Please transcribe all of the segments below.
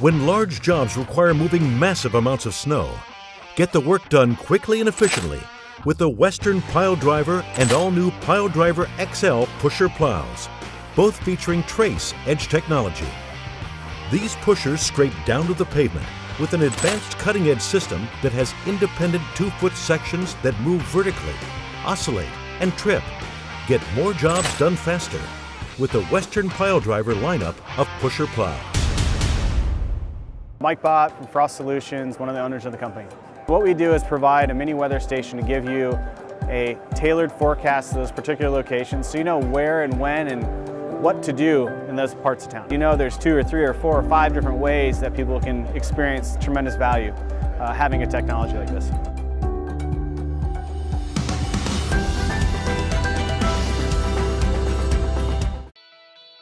When large jobs require moving massive amounts of snow, get the work done quickly and efficiently with the Western Pile Driver and all-new Pile Driver XL pusher plows, both featuring Trace Edge technology. These pushers scrape down to the pavement with an advanced cutting-edge system that has independent 2-foot sections that move vertically, oscillate, and trip. Get more jobs done faster with the Western Pile Driver lineup of pusher plows. Mike Bott from Frost Solutions, one of the owners of the company. What we do is provide a mini weather station to give you a tailored forecast to those particular locations so you know where and when and what to do in those parts of town. You know there's 2 or 3 or 4 or 5 different ways that people can experience tremendous value having a technology like this.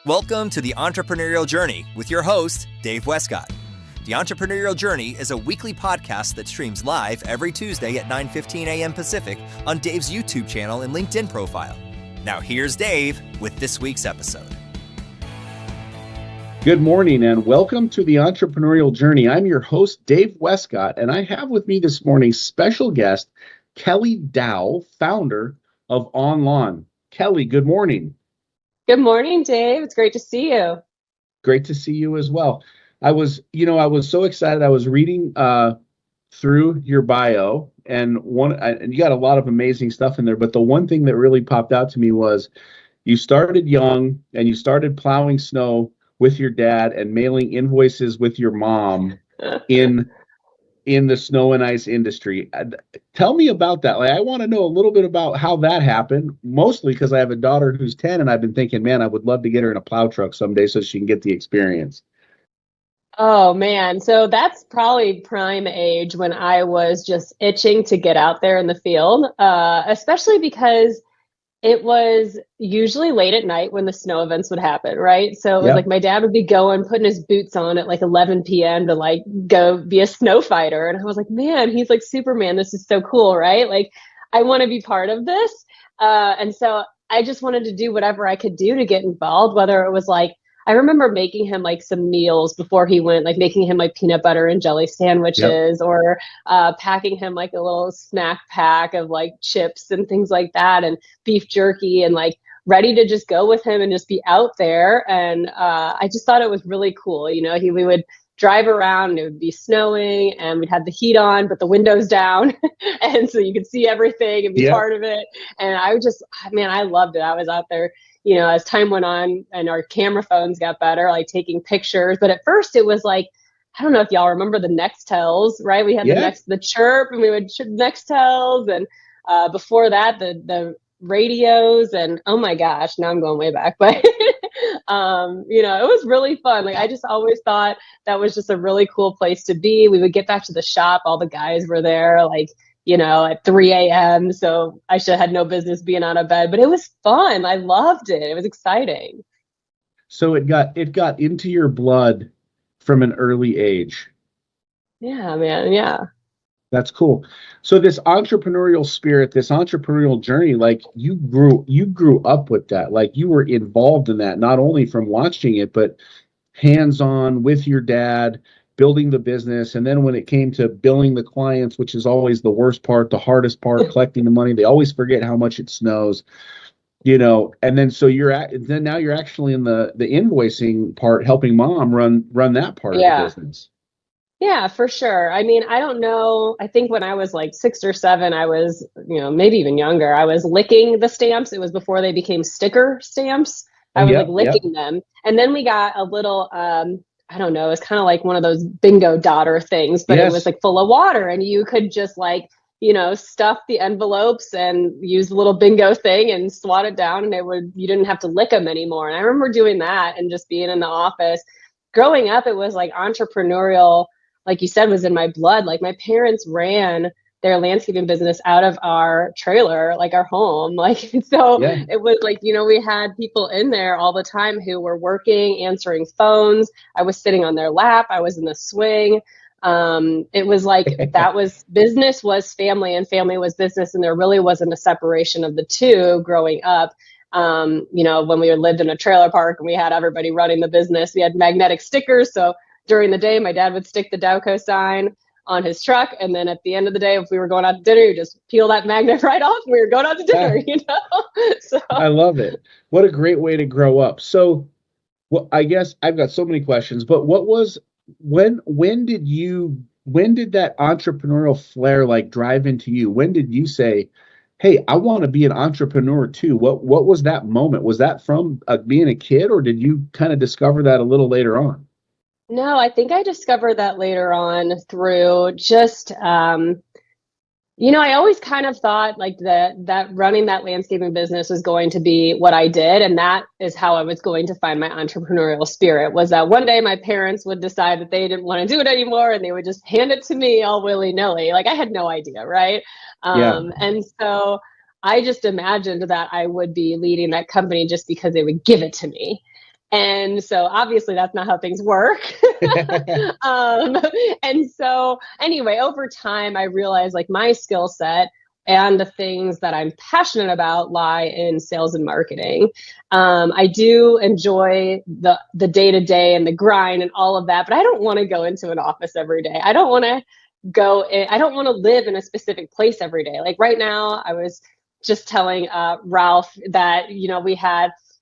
Welcome to the Entrepreneurial Journey with your host, Dave Westcott. The Entrepreneurial Journey is a weekly podcast that streams live every Tuesday at 9:15 a.m. Pacific on Dave's YouTube channel and LinkedIn profile. Now here's Dave with this week's episode. Good morning and welcome to the Entrepreneurial Journey. I'm your host, Dave Westcott, and I have with me this morning special guest, Kelly Dowell, founder of Onlawn. Kelly, good morning. Good morning, Dave. It's great to see you. Great to see you as well. I was so excited. I was reading through your bio, and you got a lot of amazing stuff in there. But the one thing that really popped out to me was you started young and you started plowing snow with your dad and mailing invoices with your mom in the snow and ice industry. Tell me about that. I want to know a little bit about how that happened, mostly because I have a daughter who's 10, and I've been thinking, man, I would love to get her in a plow truck someday so she can get the experience. Oh, man. So that's probably prime age when I was just itching to get out there in the field, especially because it was usually late at night when the snow events would happen, right? So it was like my dad would be putting his boots on at like 11 p.m. to go be a snow fighter. And I was like, man, he's like Superman. This is so cool, right? Like, I want to be part of this. And so I just wanted to do whatever I could do to get involved, whether it was I remember making him some meals before he went, making him peanut butter and jelly sandwiches or packing him a little snack pack of chips and things like that and beef jerky and ready to just go with him and just be out there. And I just thought it was really cool. We would drive around and it would be snowing and we'd have the heat on, but the windows down. And so you could see everything and be part of it. And I loved it. I was out there, as time went on and our camera phones got better, taking pictures. But at first it was I don't know if y'all remember the Nextels, right? We had the Chirp and we would Nextels. And before that, the radios. And oh my gosh, now I'm going way back. But, it was really fun. I just always thought that was just a really cool place to be. We would get back to the shop. All the guys were there, at 3 a.m. So I should have had no business being out of bed, but it was fun. I loved it. It was exciting. So it got into your blood from an early age. Yeah, man. Yeah. That's cool. So this entrepreneurial spirit, this entrepreneurial journey, you grew up with that. You were involved in that, not only from watching it, but hands-on with your dad, building the business. And then when it came to billing the clients, which is always the worst part, the hardest part, collecting the money, they always forget how much it snows, and then so now you're actually in the invoicing part, helping mom run that part of the business. Yeah, for sure. I mean, I don't know. I think when I was 6 or 7, I was, maybe even younger, I was licking the stamps. It was before they became sticker stamps. I was licking them. And then we got a little, I don't know, it's kind of like one of those bingo daughter things, but it was full of water and you could just stuff the envelopes and use the little bingo thing and swat it down and you didn't have to lick them anymore. And I remember doing that and just being in the office. Growing up, it was entrepreneurial, like you said, was in my blood. My parents ran their landscaping business out of our trailer, our home. It was we had people in there all the time who were working, answering phones. I was sitting on their lap. I was in the swing. It was that was business was family and family was business. And there really wasn't a separation of the two growing up. When we lived in a trailer park and we had everybody running the business, we had magnetic stickers. So during the day, my dad would stick the Dowco sign on his truck. And then at the end of the day, if we were going out to dinner, you just peel that magnet right off and we were going out to dinner, So I love it. What a great way to grow up. So, well, I guess I've got so many questions, but when did that entrepreneurial flair like drive into you? When did you say, "Hey, I want to be an entrepreneur too"? What was that moment? Was that from being a kid, or did you kind of discover that a little later on? no, I think I discovered that later on through just, I always kind of thought like that running that landscaping business was going to be what I did. And that is how I was going to find my entrepreneurial spirit, was that one day my parents would decide that they didn't want to do it anymore and they would just hand it to me all willy-nilly. Like I had no idea, right? Yeah. And so I just imagined that I would be leading that company just because they would give it to me. And so obviously that's not how things work. um, and so anyway, over time, I realized like my skill set and the things that I'm passionate about lie in sales and marketing. I do enjoy the day-to-day and the grind and all of that, but I don't want to go into an office every day. I don't want to I don't want to live in a specific place every day. Like right now, I was just telling Ralph that,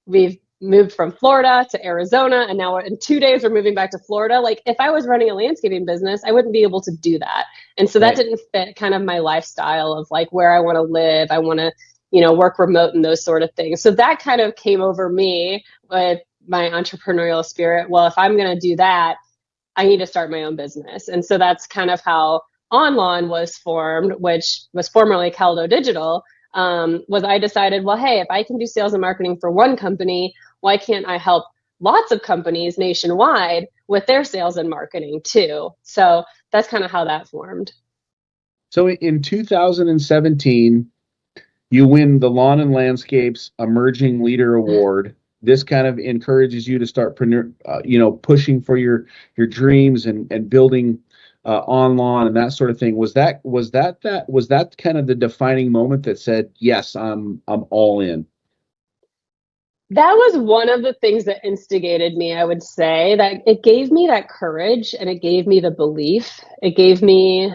we've moved from Florida to Arizona, and now in 2 days we're moving back to Florida. Like if I was running a landscaping business, I wouldn't be able to do that. And so that didn't fit kind of my lifestyle of like where I want to live. I want to, work remote and those sort of things. So that kind of came over me with my entrepreneurial spirit. Well, if I'm going to do that, I need to start my own business. And so that's kind of how Onlawn was formed, which was formerly Caldo Digital. Was I decided, well, hey, if I can do sales and marketing for one company, why can't I help lots of companies nationwide with their sales and marketing too? So that's kind of how that formed. So in 2017, you win the Lawn and Landscapes Emerging Leader Award. This kind of encourages you to start, pushing for your dreams and building Onlawn and that sort of thing. Was that kind of the defining moment that said, yes, I'm all in? That was one of the things that instigated me, I would say, that it gave me that courage and it gave me the belief. It gave me,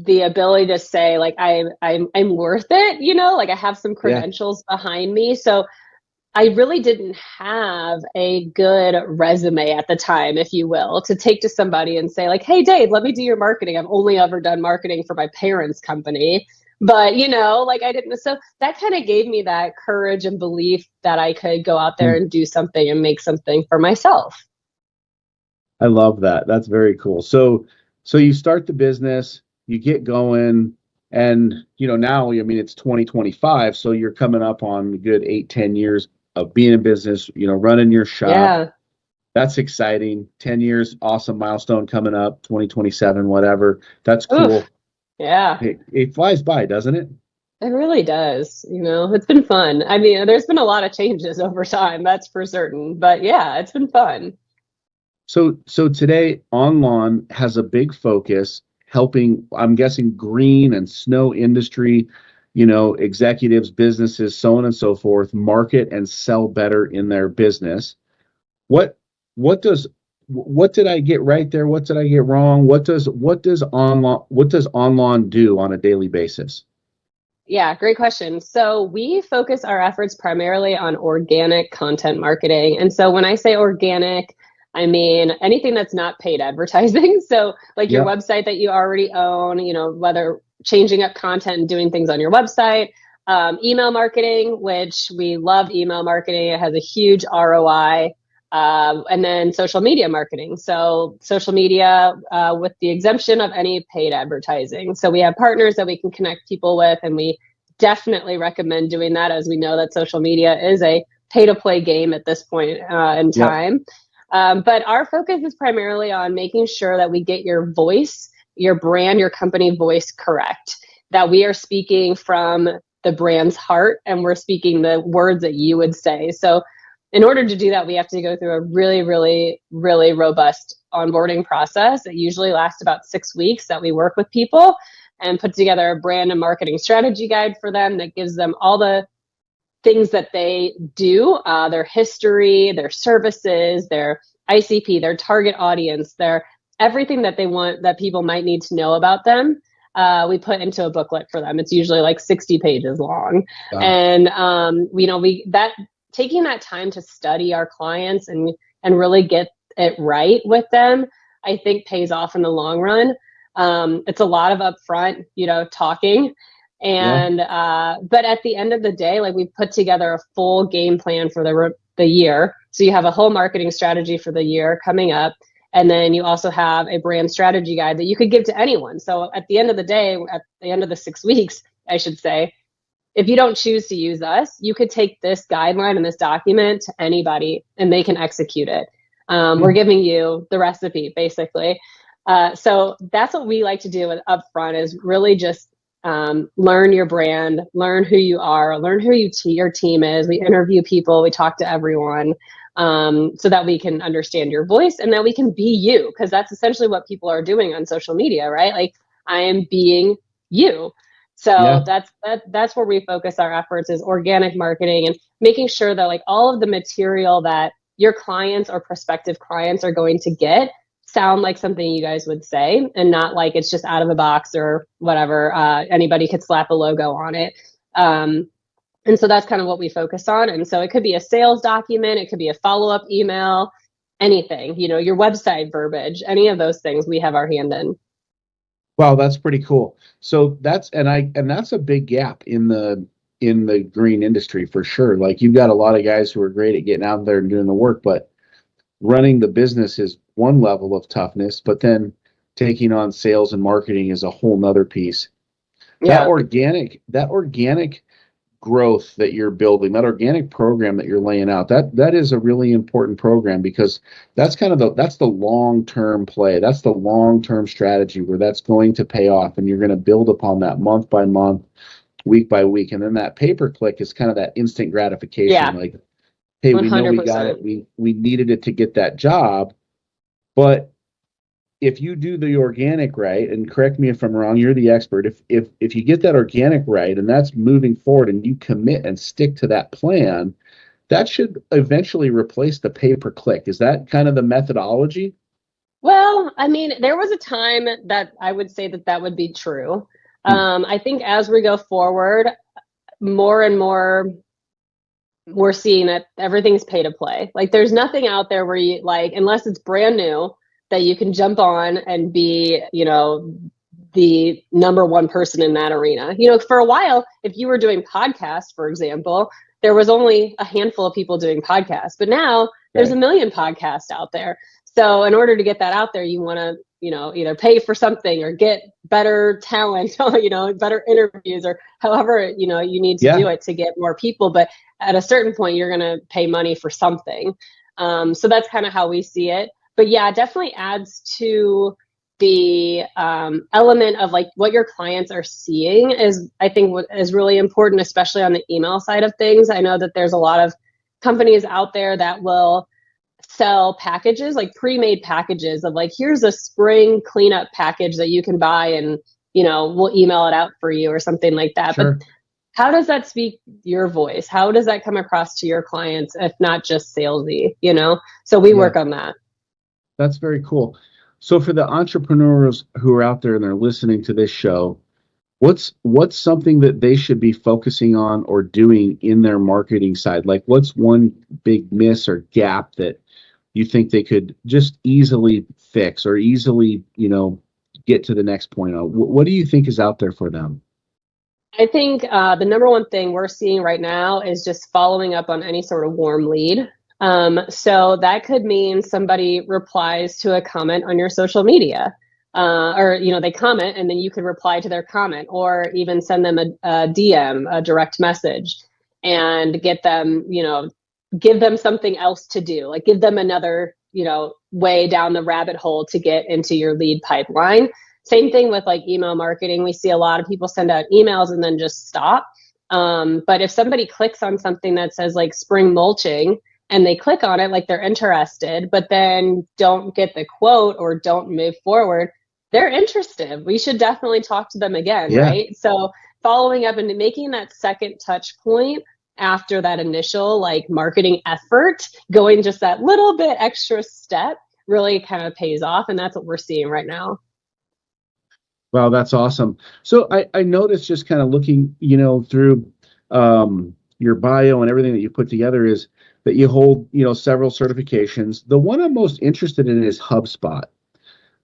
the ability to say like, I'm worth it, like I have some credentials behind me. So I really didn't have a good resume at the time, if you will, to take to somebody and say like, hey, Dave, let me do your marketing. I've only ever done marketing for my parents' company. But, I didn't. So that kind of gave me that courage and belief that I could go out there and do something and make something for myself. I love that. That's very cool. So you start the business, you get going, and, now, it's 2025. So you're coming up on a good 8-10 years of being in business, running your shop. Yeah. That's exciting. 10 years, awesome milestone coming up, 2027, whatever. That's cool. Oof. Yeah. It flies by, doesn't it? It really does. It's been fun. I mean, there's been a lot of changes over time, that's for certain. But yeah, it's been fun. So today, Onlawn has a big focus helping, I'm guessing, green and snow industry, executives, businesses, so on and so forth, market and sell better in their business. What did I get right there? What did I get wrong? What does Onlawn do on a daily basis? Yeah, great question. So we focus our efforts primarily on organic content marketing. And so when I say organic, I mean anything that's not paid advertising. So like your website that you already own, whether changing up content and doing things on your website, email marketing, which we love email marketing. It has a huge ROI. And then social media marketing. So social media with the exemption of any paid advertising. So we have partners that we can connect people with, and we definitely recommend doing that, as we know that social media is a pay-to-play game at this point in time. But our focus is primarily on making sure that we get your voice, your brand, your company voice correct, that we are speaking from the brand's heart and we're speaking the words that you would say. So in order to do that, we have to go through a really, really, really robust onboarding process. It usually lasts about 6 weeks that we work with people and put together a brand and marketing strategy guide for them that gives them all the things that they do, their history, their services, their ICP, their target audience, their everything that they want that people might need to know about them. We put into a booklet for them. It's usually like 60 pages long. Wow. And, taking that time to study our clients and really get it right with them, I think pays off in the long run. It's a lot of upfront, talking. And, but at the end of the day, like, we've put together a full game plan for the year. So you have a whole marketing strategy for the year coming up. And then you also have a brand strategy guide that you could give to anyone. So at the end of the day, at the end of the 6 weeks, I should say, if you don't choose to use us, you could take this guideline and this document to anybody and they can execute it. We're giving you the recipe, basically. So that's what we like to do up front, is really just learn your brand, learn who you are, learn who your team is. We interview people, we talk to everyone, so that we can understand your voice and that we can be you, because that's essentially what people are doing on social media, right? Like, I am being you. So that's where we focus our efforts, is organic marketing and making sure that, like, all of the material that your clients or prospective clients are going to get sound like something you guys would say, and not like it's just out of the box or whatever. Anybody could slap a logo on it. And so that's kind of what we focus on. And so it could be a sales document, it could be a follow-up email, anything, your website verbiage, any of those things we have our hand in. Wow, that's pretty cool. So that's a big gap in the green industry for sure. Like, you've got a lot of guys who are great at getting out there and doing the work, but running the business is one level of toughness, but then taking on sales and marketing is a whole nother piece. Yeah. That organic growth that you're building, that organic program that you're laying out, that is a really important program, because that's that's the long-term play. That's the long-term strategy where that's going to pay off, and you're going to build upon that month by month, week by week. And then that pay-per-click is kind of that instant gratification. Yeah. Like, hey, 100%. We know we got it. We needed it to get that job. But if you do the organic right, and correct me if I'm wrong, you're the expert. If you get that organic right, and that's moving forward, and you commit and stick to that plan, that should eventually replace the pay-per-click. Is that kind of the methodology? Well, I mean, there was a time that I would say that would be true. I think as we go forward, more and more, we're seeing that everything's pay to play. Like, there's nothing out there where you, like, unless it's brand new, that you can jump on and be, the number one person in that arena. For a while, if you were doing podcasts, for example, there was only a handful of people doing podcasts, but now there's a million podcasts out there. So in order to get that out there, you want to, either pay for something or get better talent, better interviews, or however, you need to do it to get more people. But at a certain point, you're going to pay money for something. So that's kind of how we see it. But yeah, it definitely adds to the element of, like, what your clients are seeing is, I think, what is really important, especially on the email side of things. I know that there's a lot of companies out there that will sell packages, like pre-made packages of, like, here's a spring cleanup package that you can buy, and, we'll email it out for you or something like that. Sure. But how does that speak your voice? How does that come across to your clients, if not just salesy, So we work on that. That's very cool. So for the entrepreneurs who are out there and they're listening to this show, what's something that they should be focusing on or doing in their marketing side? Like, what's one big miss or gap that you think they could just easily fix, or easily, get to the next point on? What do you think is out there for them? I think the number one thing we're seeing right now is just following up on any sort of warm lead. So that could mean somebody replies to a comment on your social media, or, they comment, and then you could reply to their comment, or even send them a DM, a direct message, and get them, give them something else to do, like give them another, way down the rabbit hole to get into your lead pipeline. Same thing with, like, email marketing. We see a lot of people send out emails and then just stop. But if somebody clicks on something that says, like, spring mulching, and they click on it, like, they're interested, but then don't get the quote or don't move forward, they're interested. We should definitely talk to them again, right? So following up and making that second touch point after that initial like marketing effort, going just that little bit extra step really kind of pays off. And that's what we're seeing right now. Wow, that's awesome. So I noticed just kind of looking, through your bio and everything that you put together is that you hold, several certifications. The one I'm most interested in is HubSpot.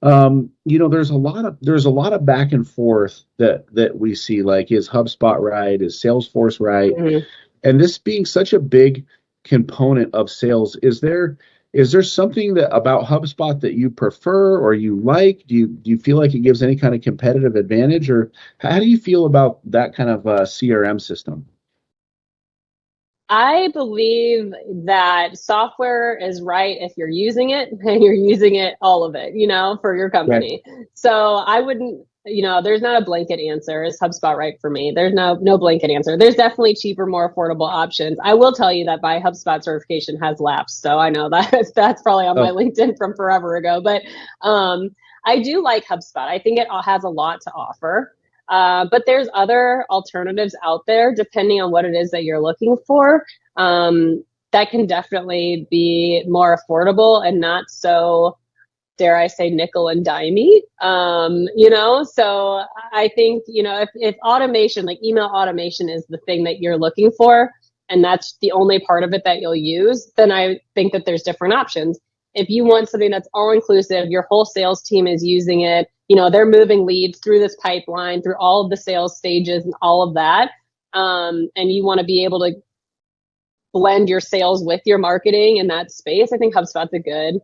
There's a lot of back and forth that we see, like, is HubSpot right? Is Salesforce right? Mm-hmm. And this being such a big component of sales, is there something that about HubSpot that you prefer or you like? Do you feel like it gives any kind of competitive advantage, or how do you feel about that kind of CRM system? I believe that software is right if you're using it and you're using it, all of it, for your Right. company. So I wouldn't, there's not a blanket answer. Is HubSpot right for me? There's no blanket answer. There's definitely cheaper, more affordable options. I will tell you that my HubSpot certification has lapsed. So I know that that's probably on my Oh, LinkedIn from forever ago, but I do like HubSpot. I think it has a lot to offer. But there's other alternatives out there, depending on what it is that you're looking for, that can definitely be more affordable and not so, dare I say, nickel and dimey. So I think, if automation, like email automation, is the thing that you're looking for, and that's the only part of it that you'll use, then I think that there's different options. If you want something that's all inclusive, your whole sales team is using it, they're moving leads through this pipeline, through all of the sales stages and all of that. And you want to be able to blend your sales with your marketing in that space, I think HubSpot's a good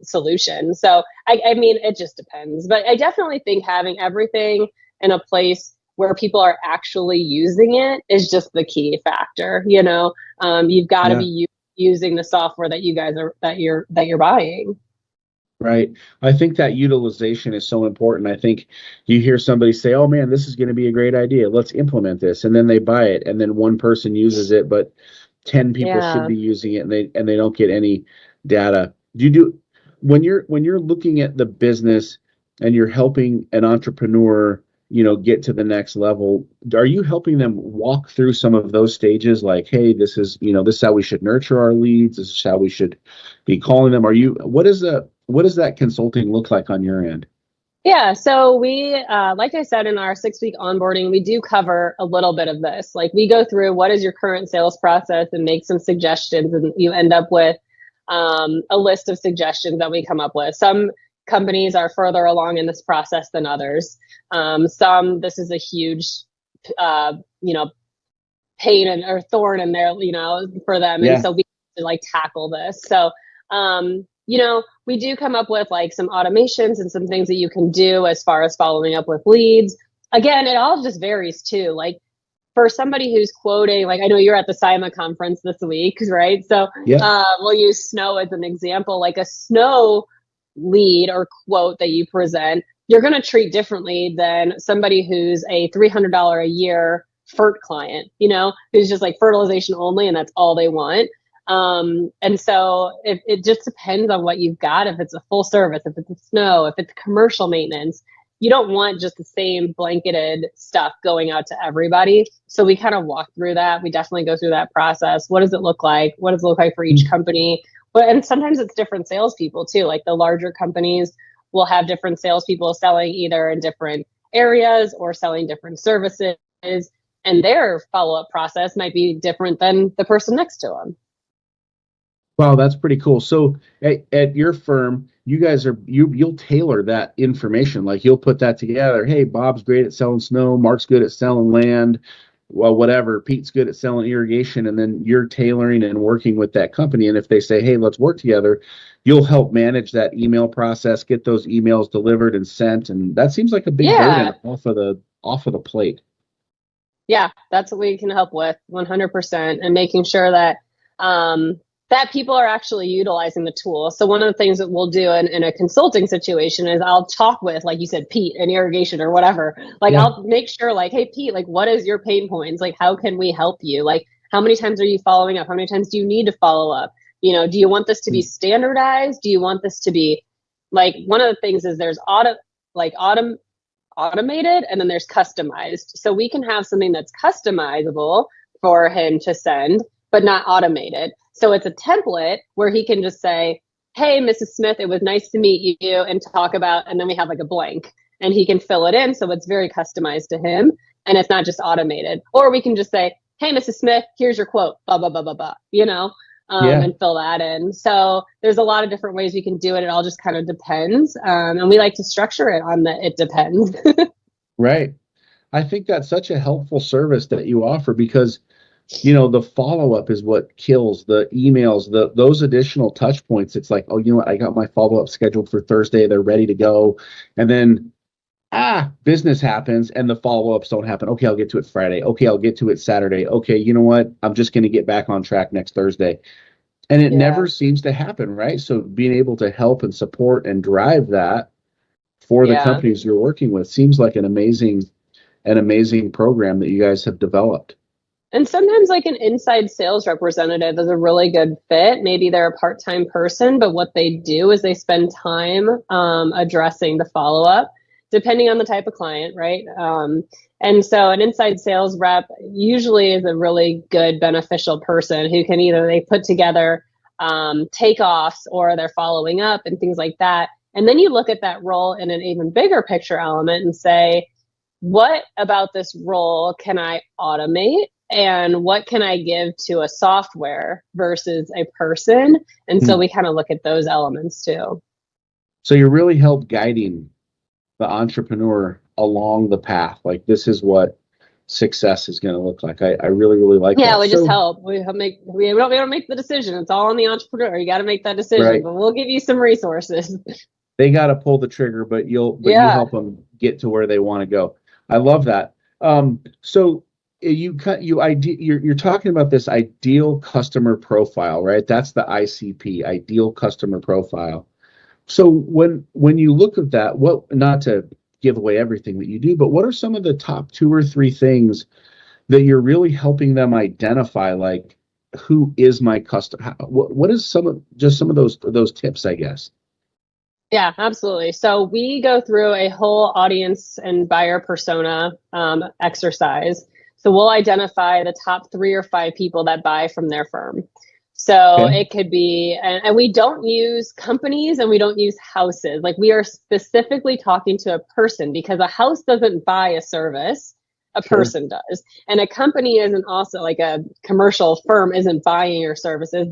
solution. So, I mean, it just depends. But I definitely think having everything in a place where people are actually using it is just the key factor. You've got to yeah. be using the software that you guys are that you're buying. Right. I think that utilization is so important. I think you hear somebody say, "Oh man, this is going to be a great idea. Let's implement this." And then they buy it, and then one person uses it, but 10 people should Yeah. be using it, and they don't get any data. Do when you're looking at the business and you're helping an entrepreneur, get to the next level, are you helping them walk through some of those stages, like, hey, this is how we should nurture our leads, this is how we should be calling them? What does that consulting look like on your end? Yeah, so we, like I said, in our 6-week onboarding, we do cover a little bit of this. Like, we go through what is your current sales process and make some suggestions, and you end up with a list of suggestions that we come up with. Some companies are further along in this process than others. This is a huge, uh, you know, pain or thorn in there, for them. And Yeah. so we have to like tackle this. So, we do come up with like some automations and some things that you can do as far as following up with leads. Again, it all just varies too. Like, for somebody who's quoting, like, I know you're at the SIMA conference this week, right? So Yeah. we'll use snow as an example. Like, a snow lead or quote that you present, you're going to treat differently than somebody who's a $300 a year FERT client, who's just like fertilization only and that's all they want. And so it just depends on what you've got. If it's a full service, if it's a snow, if it's commercial maintenance, you don't want just the same blanketed stuff going out to everybody. So we kind of walk through that. We definitely go through that process. What does it look like? What does it look like for each company? And sometimes it's different salespeople too. Like, the larger companies will have different salespeople selling either in different areas or selling different services. And their follow-up process might be different than the person next to them. Wow, that's pretty cool. So at your firm, you guys you'll tailor that information. Like, you'll put that together. Hey, Bob's great at selling snow. Mark's good at selling land. Well, whatever. Pete's good at selling irrigation, and then you're tailoring and working with that company. And if they say, "Hey, let's work together," you'll help manage that email process, get those emails delivered and sent. And that seems like a big Yeah. burden off of the plate. Yeah, that's what we can help with 100%, and making sure that that people are actually utilizing the tool. So one of the things that we'll do in a consulting situation is I'll talk with, like you said, Pete in irrigation or whatever. Like, Yeah. I'll make sure, like, hey, Pete, like, what is your pain points? Like, how can we help you? Like, how many times are you following up? How many times do you need to follow up? Do you want this to be standardized? Do you want this to be, like, one of the things is there's automated, and then there's customized. So we can have something that's customizable, for him to send, but not automated. So it's a template where he can just say, hey, Mrs. Smith, it was nice to meet you, and talk about, and then we have like a blank, and he can fill it in. So it's very customized to him, and it's not just automated. Or we can just say, hey, Mrs. Smith, here's your quote, blah, blah, blah, blah, blah, and fill that in. So there's a lot of different ways you can do it. It all just kind of depends. And we like to structure it on the it depends. Right. I think that's such a helpful service that you offer because, the follow-up is what kills the emails, those additional touch points. It's like, oh, you know what? I got my follow-up scheduled for Thursday. They're ready to go. And then, business happens and the follow-ups don't happen. Okay, I'll get to it Friday. Okay, I'll get to it Saturday. Okay, you know what? I'm just going to get back on track next Thursday. And it never seems to happen, right? So being able to help and support and drive that for the companies you're working with seems like an amazing program that you guys have developed. And sometimes like an inside sales representative is a really good fit. Maybe they're a part-time person, but what they do is they spend time addressing the follow-up, depending on the type of client, right? And so an inside sales rep usually is a really good beneficial person who can either they put together takeoffs or they're following up and things like that. And then you look at that role in an even bigger picture element and say, what about this role can I automate? And what can I give to a software versus a person? And so we kind of look at those elements too. So you really help guiding the entrepreneur along the path. Like this is what success is going to look like. I really, really like that. Yeah, we just help. We don't make the decision. It's all on the entrepreneur. You got to make that decision, right. But we'll give you some resources. They got to pull the trigger, but you help them get to where they want to go. I love that. So you're talking about this ideal customer profile, right? That's the ICP, ideal customer profile. So when you look at that, not to give away everything that you do, but what are some of the top 2 or 3 things that you're really helping them identify? Like, who is my customer? What is some of those tips, I guess? Yeah, absolutely. So we go through a whole audience and buyer persona exercise. So we'll identify the top 3 or 5 people that buy from their firm. So it could be, and we don't use companies and we don't use houses. Like we are specifically talking to a person because a house doesn't buy a service, a person does. And a company isn't also like a commercial firm isn't buying your services.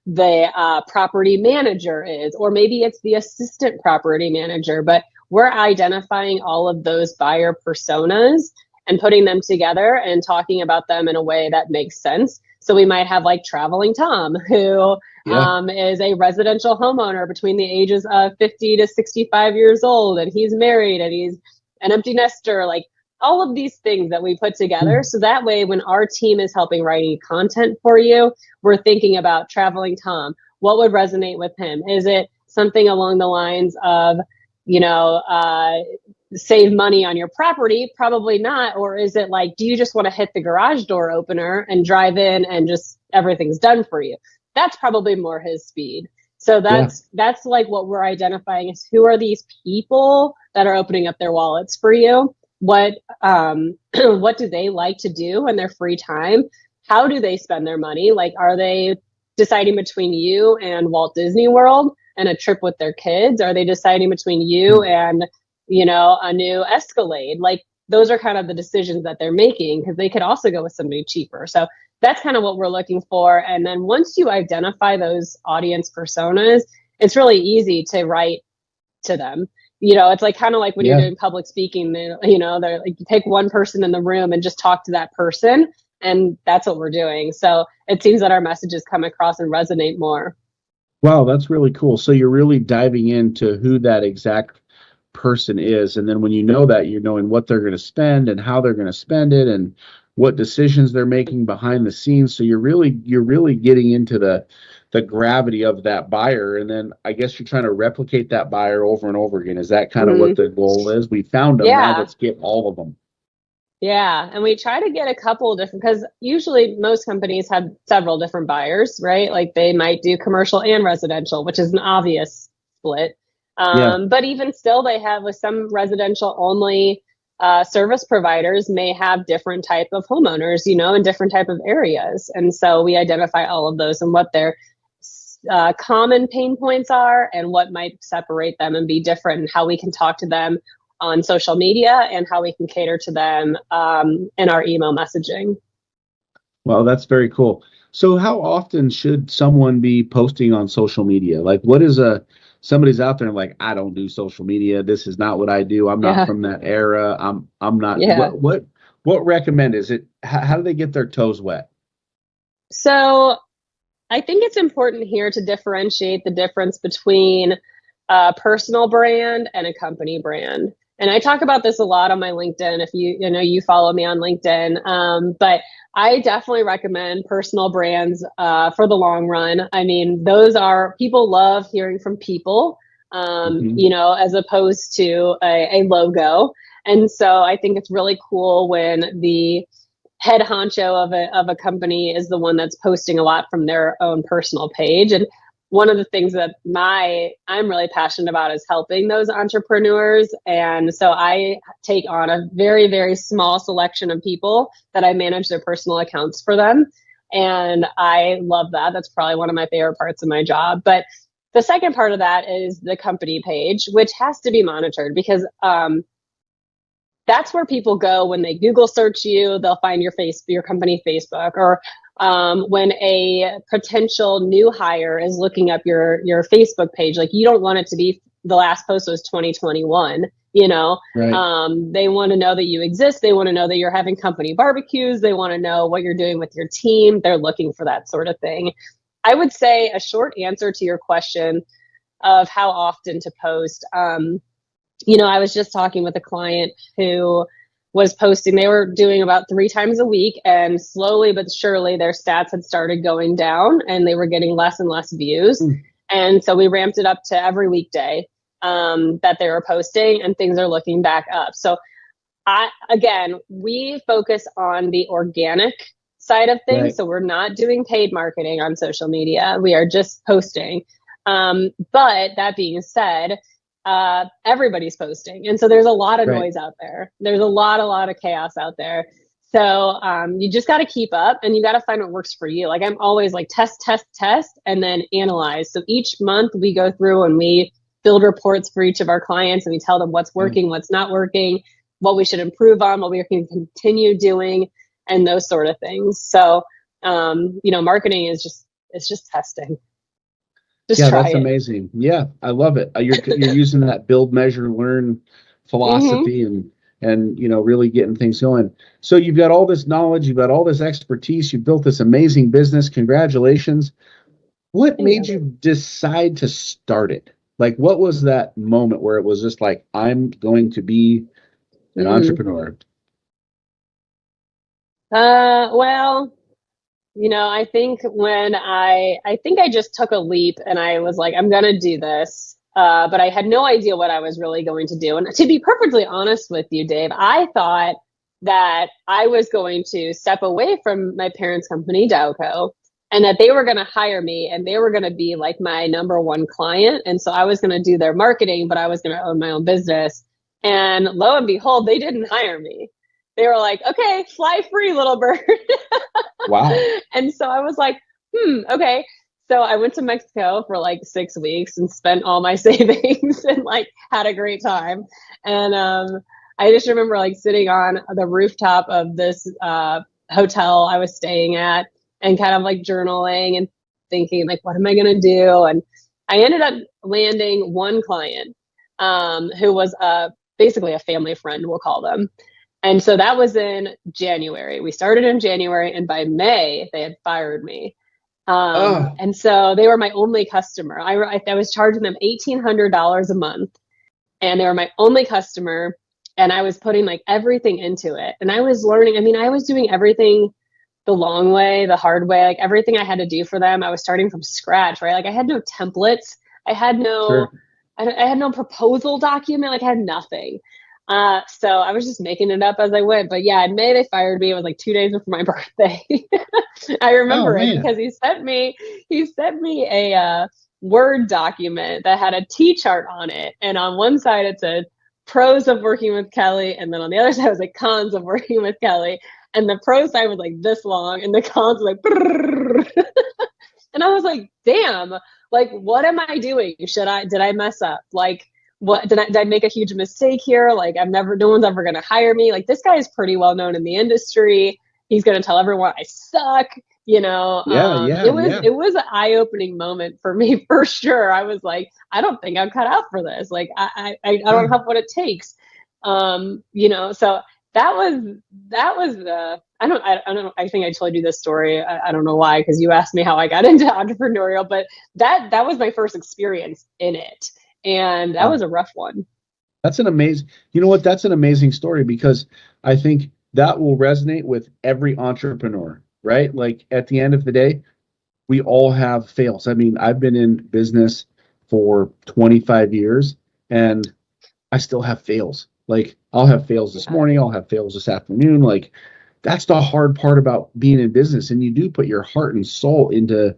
The property manager is, or maybe it's the assistant property manager, but we're identifying all of those buyer personas and putting them together and talking about them in a way that makes sense. So we might have like Traveling Tom, who is a residential homeowner between the ages of 50 to 65 years old, and he's married and he's an empty nester, like all of these things that we put together. So that way, when our team is helping writing content for you, we're thinking about Traveling Tom. What would resonate with him? Is it something along the lines of, save money on your property? Probably not. Or is it like, do you just want to hit the garage door opener and drive in and just everything's done for you? That's probably more his speed. So that's like what we're identifying is who are these people that are opening up their wallets for you? What do they like to do in their free time? How do they spend their money? Like, are they deciding between you and Walt Disney World and a trip with their kids? Are they deciding between you and, a new Escalade? Like, those are kind of the decisions that they're making because they could also go with somebody cheaper. So that's kind of what we're looking for. And then once you identify those audience personas, it's really easy to write to them. It's like kind of like when you're doing public speaking, they're like, you pick one person in the room and just talk to that person. And that's what we're doing. So it seems that our messages come across and resonate more. Wow, that's really cool. So you're really diving into who that exact person is. And then when you know that, you're knowing what they're going to spend and how they're going to spend it and what decisions they're making behind the scenes. So you're really getting into the gravity of that buyer. And then I guess you're trying to replicate that buyer over and over again. Is that kind of what the goal is? We found them. Now let's get all of them. Yeah. And we try to get a couple of different, because usually most companies have several different buyers, right? Like they might do commercial and residential, which is an obvious split. But even still, they have with some residential only, service providers may have different type of homeowners, in different type of areas. And so we identify all of those and what their common pain points are and what might separate them and be different, and how we can talk to them on social media and how we can cater to them in our email messaging. Well, that's very cool. So how often should someone be posting on social media? Like, what is somebody's out there and like, I don't do social media. This is not what I do. I'm not from that era. I'm not. Yeah. What recommend is it? How do they get their toes wet? So I think it's important here to differentiate the difference between a personal brand and a company brand. And I talk about this a lot on my LinkedIn. If you follow me on LinkedIn, but I definitely recommend personal brands for the long run. I mean, people love hearing from people, as opposed to a logo. And so I think it's really cool when the head honcho of a company is the one that's posting a lot from their own personal page. And one of the things that I'm really passionate about is helping those entrepreneurs. And so I take on a very, very small selection of people that I manage their personal accounts for them. And I love that. That's probably one of my favorite parts of my job. But the second part of that is the company page, which has to be monitored, because that's where people go when they Google search you. They'll find your company Facebook, or when a potential new hire is looking up your Facebook page. Like, you don't want it to be the last post was 2021. Right. They want to know that you exist. They want to know that you're having company barbecues. They want to know what you're doing with your team. They're looking for that sort of thing. I would say a short answer to your question of how often to post. I was just talking with a client who was posting. They were doing about 3 times a week, and slowly but surely their stats had started going down and they were getting less and less views. And so we ramped it up to every weekday that they were posting, and things are looking back up. So we focus on the organic side of things. Right. So we're not doing paid marketing on social media. We are just posting. But that being said, everybody's posting. And so there's a lot of noise out there. There's a lot of chaos out there. So you just got to keep up, and you got to find what works for you. Like, I'm always like test, and then analyze. So each month we go through and we build reports for each of our clients, and we tell them what's working, what's not working, what we should improve on, what we can continue doing, and those sort of things. So, marketing is just testing. That's amazing. Yeah, I love it. You're using that build, measure, learn philosophy, and really getting things going. So you've got all this knowledge, you've got all this expertise, you've built this amazing business. Congratulations. What made you decide to start it? Like, what was that moment where it was just like, I'm going to be an entrepreneur? Well, I think I just took a leap, and I was like, I'm going to do this. But I had no idea what I was really going to do. And to be perfectly honest with you, Dave, I thought that I was going to step away from my parents' company, Dowell, and that they were going to hire me, and they were going to be like my number one client. And so I was going to do their marketing, but I was going to own my own business. And lo and behold, they didn't hire me. They were like, okay, fly free, little bird. Wow. And so I was like, okay. So I went to Mexico for like 6 weeks and spent all my savings and like had a great time. And I just remember like sitting on the rooftop of this hotel I was staying at, and kind of like journaling and thinking like, what am I going to do? And I ended up landing one client who was basically a family friend, we'll call them. And so that was in January. We started in January, and by May they had fired me. And so they were my only customer. I was charging them $1,800 a month, and they were my only customer. And I was putting like everything into it. And I was learning. I mean, I was doing everything the long way, the hard way, like everything I had to do for them. I was starting from scratch, right? Like I had no templates. I had no proposal document. Like I had nothing. So I was just making it up as I went. But yeah, in May they fired me. It was like 2 days before my birthday. I remember it because he sent me a Word document that had a T chart on it. And on one side it said pros of working with Kelly, and then on the other side was like cons of working with Kelly. And the pro side was like this long, and the cons were like, and I was like, damn, like, what am I doing? Did I mess up? Like, what did I make a huge mistake here? Like, no one's ever going to hire me. Like, this guy is pretty well known in the industry. He's going to tell everyone I suck. It was an eye-opening moment for me for sure. I was like, I don't think I'm cut out for this. Like, I don't have what it takes. So that was I don't know. I think I told you this story. I don't know why, because you asked me how I got into entrepreneurial, but that was my first experience in it. And that was a rough one. That's an amazing, that's an amazing story, because I think that will resonate with every entrepreneur, right? Like, at the end of the day, we all have fails. I mean, I've been in business for 25 years and I still have fails. Like, I'll have fails this morning, I'll have fails this afternoon. Like, that's the hard part about being in business. And you do put your heart and soul into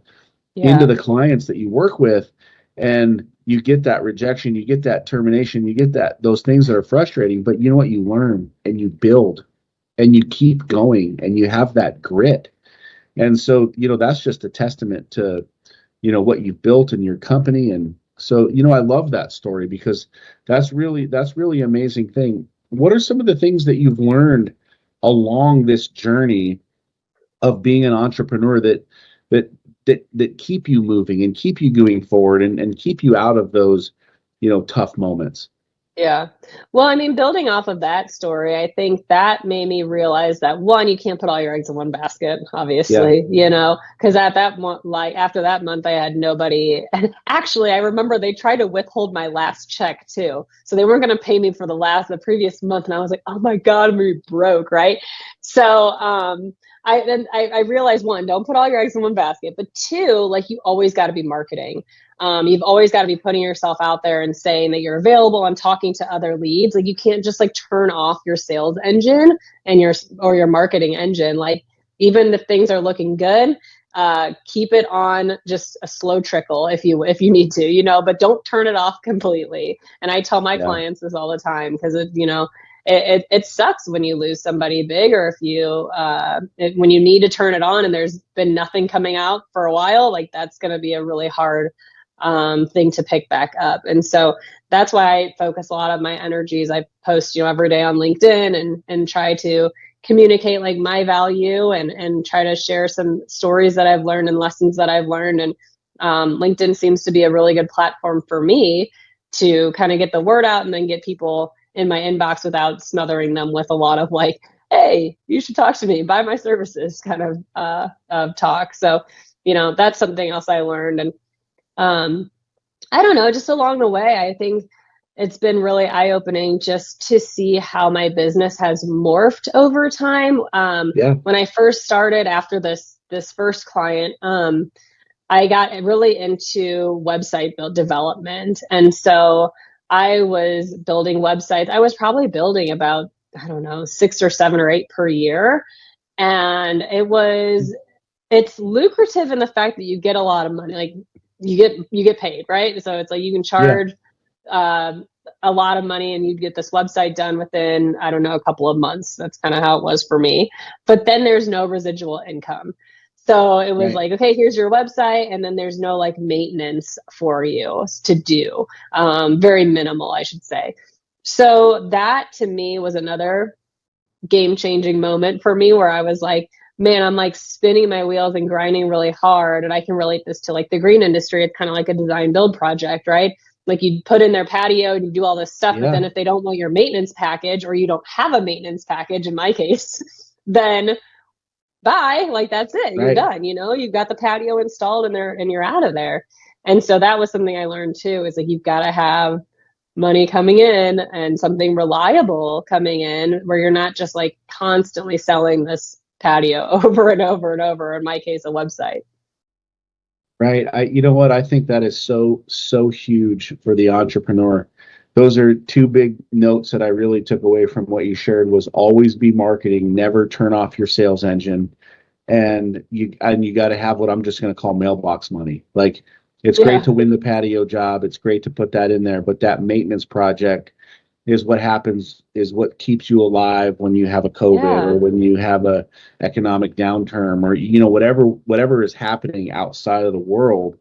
the clients that you work with, and you get that rejection, you get that termination, you get those things that are frustrating. But you know what? You learn and you build and you keep going and you have that grit. And so, that's just a testament to, what you've built in your company. And so, I love that story, because that's really an amazing thing. What are some of the things that you've learned along this journey of being an entrepreneur that keep you moving and keep you going forward and keep you out of those, tough moments? Yeah. Well, I mean, building off of that story, I think that made me realize that, one, you can't put all your eggs in one basket, obviously, because at that after that month, I had nobody. And actually, I remember they tried to withhold my last check too. So they weren't going to pay me for the previous month. And I was like, oh my God, I'm really broke. Right. So, I realized, one, don't put all your eggs in one basket, but two, like, you always got to be marketing. You've always got to be putting yourself out there and saying that you're available and talking to other leads. Like, you can't just like turn off your sales engine and your marketing engine. Like, even if things are looking good, keep it on just a slow trickle if you need to, but don't turn it off completely. And I tell my clients this all the time, because it sucks when you lose somebody big, or when you need to turn it on and there's been nothing coming out for a while. Like, that's going to be a really hard thing to pick back up. And so that's why I focus a lot of my energies. I post, every day on LinkedIn and try to communicate like my value and try to share some stories that I've learned and lessons that I've learned. And LinkedIn seems to be a really good platform for me to kind of get the word out and then get people in my inbox without smothering them with a lot of like, hey, you should talk to me, buy my services kind of talk. So, that's something else I learned. And I don't know, just along the way, I think it's been really eye-opening just to see how my business has morphed over time. When I first started after this first client, I got really into website development. And so I was building websites. I was probably building about, 6 or 7 or 8 per year. And it's lucrative in the fact that you get a lot of money. Like, you get paid, right? So it's like you can charge a lot of money and you get this website done within, a couple of months. That's kind of how it was for me. But then there's no residual income. So it was like, okay, here's your website. And then there's no like maintenance for you to do. Very minimal, I should say. So that to me was another game-changing moment for me, where I was like, man, I'm like spinning my wheels and grinding really hard. And I can relate this to like the green industry. It's kind of like a design build project, right? Like, you put in their patio and you do all this stuff, but then if they don't want your maintenance package, or you don't have a maintenance package in my case, then bye, like, that's it. You're done. You've got the patio installed and you're out of there. And so that was something I learned too, is like, you've got to have money coming in and something reliable coming in, where you're not just like constantly selling this patio over and over and over, in my case, a website. Right. I think that is so huge for the entrepreneur. Those are 2 big notes that I really took away from what you shared, was always be marketing, never turn off your sales engine. And you got to have what I'm just going to call mailbox money. Like, it's great to win the patio job. It's great to put that in there, but that maintenance project, is what happens, is what keeps you alive when you have a COVID or when you have a economic downturn, or whatever is happening outside of the world.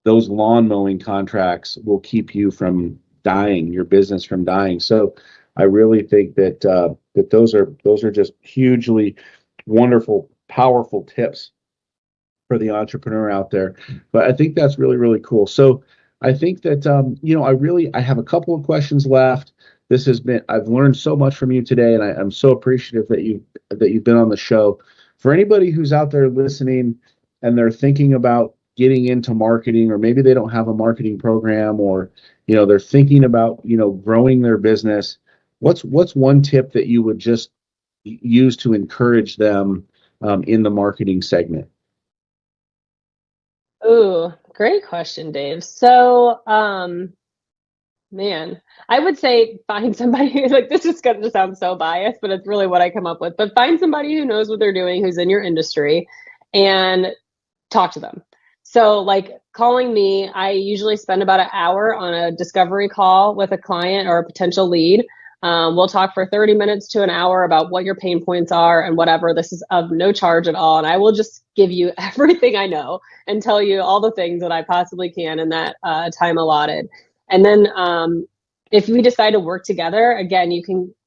Those lawn mowing contracts will keep you from dying, your business from dying. So I really think that that those are just hugely wonderful, powerful tips for the entrepreneur out there. But I think that's really, really cool. So I think that I have a couple of questions left. I've learned so much from you today, and I'm so appreciative that you've been on the show. For anybody who's out there listening and they're thinking about getting into marketing, or maybe they don't have a marketing program, or they're thinking about growing their business, what's one tip that you would just use to encourage them in the marketing segment? Ooh, great question, Dave. So, man, I would say find somebody who, like, this is going to sound so biased, but it's really what I come up with. But find somebody who knows what they're doing, who's in your industry, and talk to them. So, like, calling me, I usually spend about an hour on a discovery call with a client or a potential lead. We'll talk for 30 minutes to an hour about what your pain points are and whatever. This is of no charge at all. And I will just give you everything I know and tell you all the things that I possibly can in that time allotted. And then if we decide to work together, again,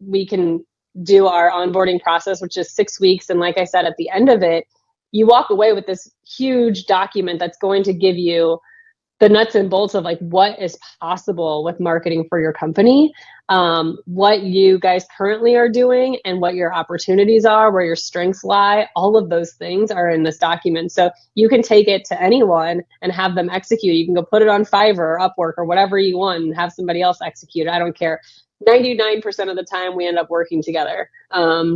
we can do our onboarding process, which is 6 weeks. And like I said, at the end of it, you walk away with this huge document that's going to give you the nuts and bolts of, like, what is possible with marketing for your company, what you guys currently are doing, and what your opportunities are, where your strengths lie. All of those things are in this document. So you can take it to anyone and have them execute. You can go put it on Fiverr or Upwork or whatever you want and have somebody else execute. I don't care. 99% of the time we end up working together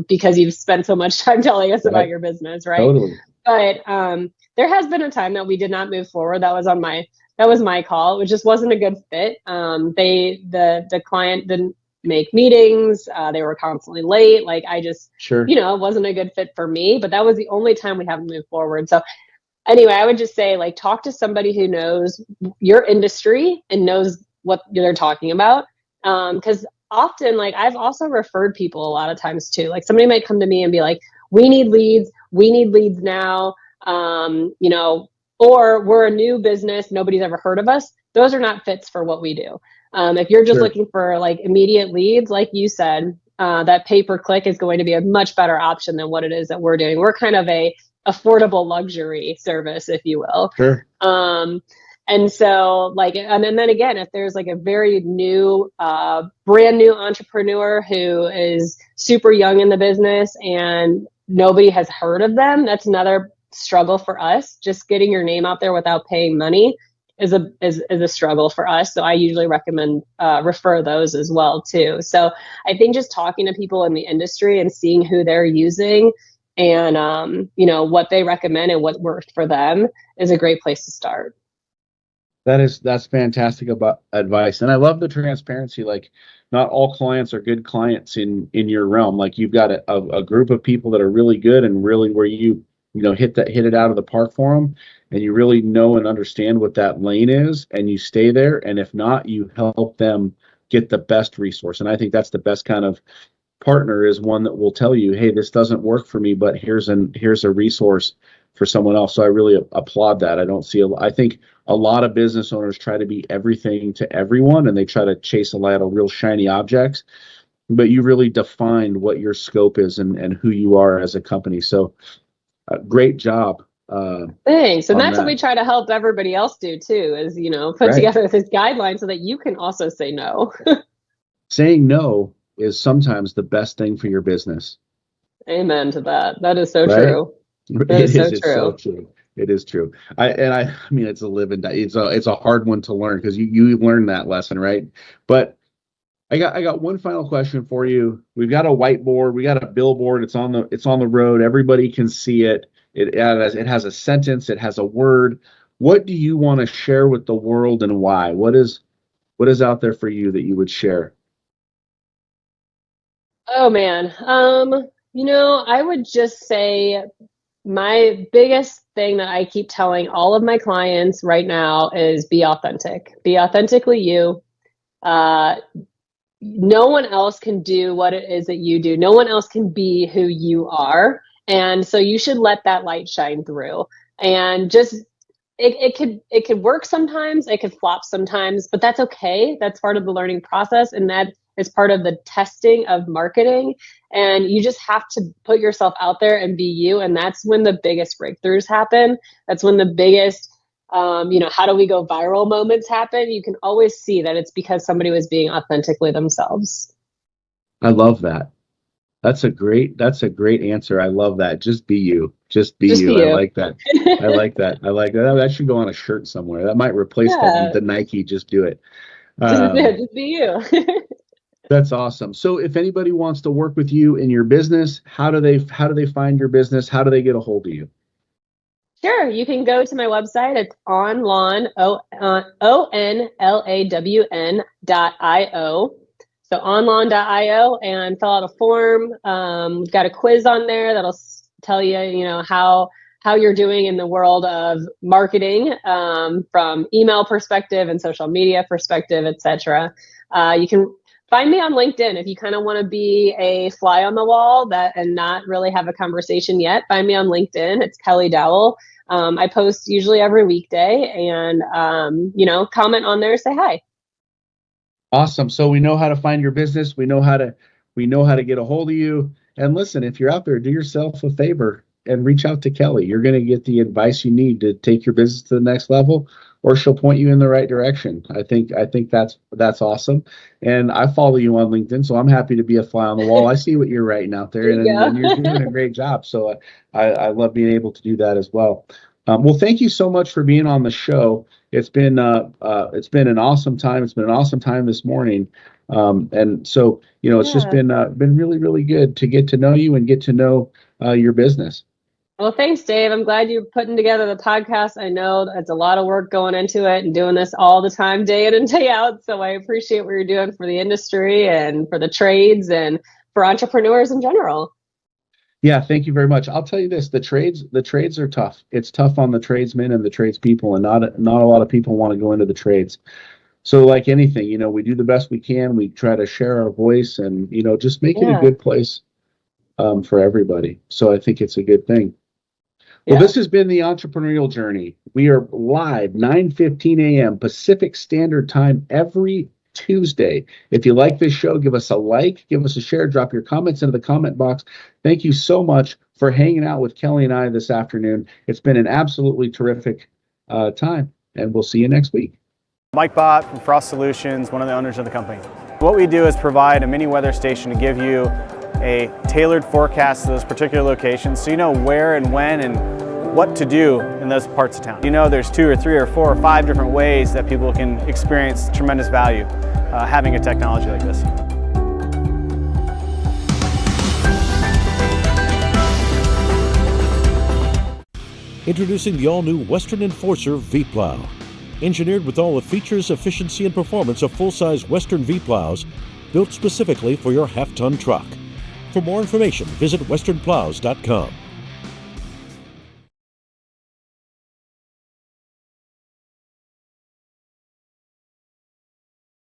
because you've spent so much time telling us about your business, right? Totally. But there has been a time that we did not move forward. That was my call. It just wasn't a good fit. The client didn't make meetings. They were constantly late. Like, I just, it wasn't a good fit for me, but that was the only time we haven't moved forward. So anyway, I would just say, like, talk to somebody who knows your industry and knows what they're talking about. Because often, like, I've also referred people a lot of times too. Like, somebody might come to me and be like, we need leads now. Or we're a new business, nobody's ever heard of us. Those are not fits for what we do. If you're just looking for, like, immediate leads, like you said, that pay-per-click is going to be a much better option than what it is that we're doing. We're kind of a affordable luxury service, if you will. Sure. And so, like, and then again, if there's, like, a very new, brand new entrepreneur who is super young in the business and nobody has heard of them, that's another struggle for us. Just getting your name out there without paying money is a struggle for us. So I usually recommend refer those as well too. So I think just talking to people in the industry and seeing who they're using and what they recommend and what worked for them is a great place to start. That's fantastic about advice. And I love the transparency. Like, not all clients are good clients in your realm. Like, you've got a group of people that are really good and really where you hit it out of the park for them, and you really know and understand what that lane is, and you stay there. And if not, you help them get the best resource. And I think that's the best kind of partner, is one that will tell you, hey, this doesn't work for me, but here's a resource for someone else. So I really applaud that. I think a lot of business owners try to be everything to everyone, and they try to chase a lot of real shiny objects, but you really defined what your scope is and who you are as a company. So great job. Thanks. And that's what we try to help everybody else do too, is, put together this guideline so that you can also say no. Saying no is sometimes the best thing for your business. Amen to that. That is so true. That is so true. It is true. I mean, it's a hard one to learn, because you learn that lesson, right? But I got one final question for you. We've got a whiteboard, we got a billboard. It's on the road. Everybody can see it. It has a sentence. It has a word. What do you want to share with the world, and why? What is out there for you that you would share? Oh man. I would just say my biggest thing that I keep telling all of my clients right now is be authentic. Be authentically you. no one else can do what it is that you do. No one else can be who you are. And so you should let that light shine through. And just it could work sometimes, it could flop sometimes, but that's okay. That's part of the learning process, and that is part of the testing of marketing. And you just have to put yourself out there and be you. And that's when the biggest breakthroughs happen. That's when the biggest how do we go viral moments happen. You can always see that it's because somebody was being authentically themselves. I love that. That's a great answer. I love that. Just be you. Just be you. I like that. I like that. That should go on a shirt somewhere. That might replace the Nike Just Do It. Just be you. That's awesome. So if anybody wants to work with you in your business, how do they find your business? How do they get a hold of you? Sure. You can go to my website. It's Onlawn, ONLAWN.io. So onlawn.io, and fill out a form. We've got a quiz on there that'll tell you, how you're doing in the world of marketing, from email perspective and social media perspective, etc. You can find me on LinkedIn if you kind of want to be a fly on the wall and not really have a conversation yet. Find me on LinkedIn. It's Kelly Dowell. I post usually every weekday, and comment on there, say hi. Awesome. So we know how to find your business. We know how to get a hold of you. And listen, if you're out there, do yourself a favor and reach out to Kelly. You're going to get the advice you need to take your business to the next level, or she'll point you in the right direction. I think that's awesome. And I follow you on LinkedIn, so I'm happy to be a fly on the wall. I see what you're writing out there, and you're doing a great job. So I love being able to do that as well. Well, thank you so much for being on the show. It's been an awesome time. It's been an awesome time this morning. And so, it's just been really, really good to get to know you and get to know your business. Well, thanks, Dave. I'm glad you're putting together the podcast. I know it's a lot of work going into it and doing this all the time, day in and day out. So I appreciate what you're doing for the industry and for the trades and for entrepreneurs in general. Yeah, thank you very much. I'll tell you this, the trades are tough. It's tough on the tradesmen and the tradespeople, and not a lot of people want to go into the trades. So like anything, we do the best we can. We try to share our voice and, just make it a good place for everybody. So I think it's a good thing. Well, this has been the Entrepreneurial Journey. We are live 9:15 a.m. Pacific Standard Time every Tuesday. If you like this show, give us a like, give us a share, drop your comments into the comment box. Thank you so much for hanging out with Kelly and I this afternoon. It's been an absolutely terrific time, and we'll see you next week. Mike Bott from Frost Solutions, one of the owners of the company. What we do is provide a mini weather station to give you a tailored forecast to those particular locations, so you know where and when and what to do in those parts of town. There's 2 or 3 or 4 or 5 different ways that people can experience tremendous value having a technology like this. Introducing the all-new Western Enforcer V-Plow. Engineered with all the features, efficiency, and performance of full-size Western V-Plows, built specifically for your half-ton truck. For more information, visit westernplows.com.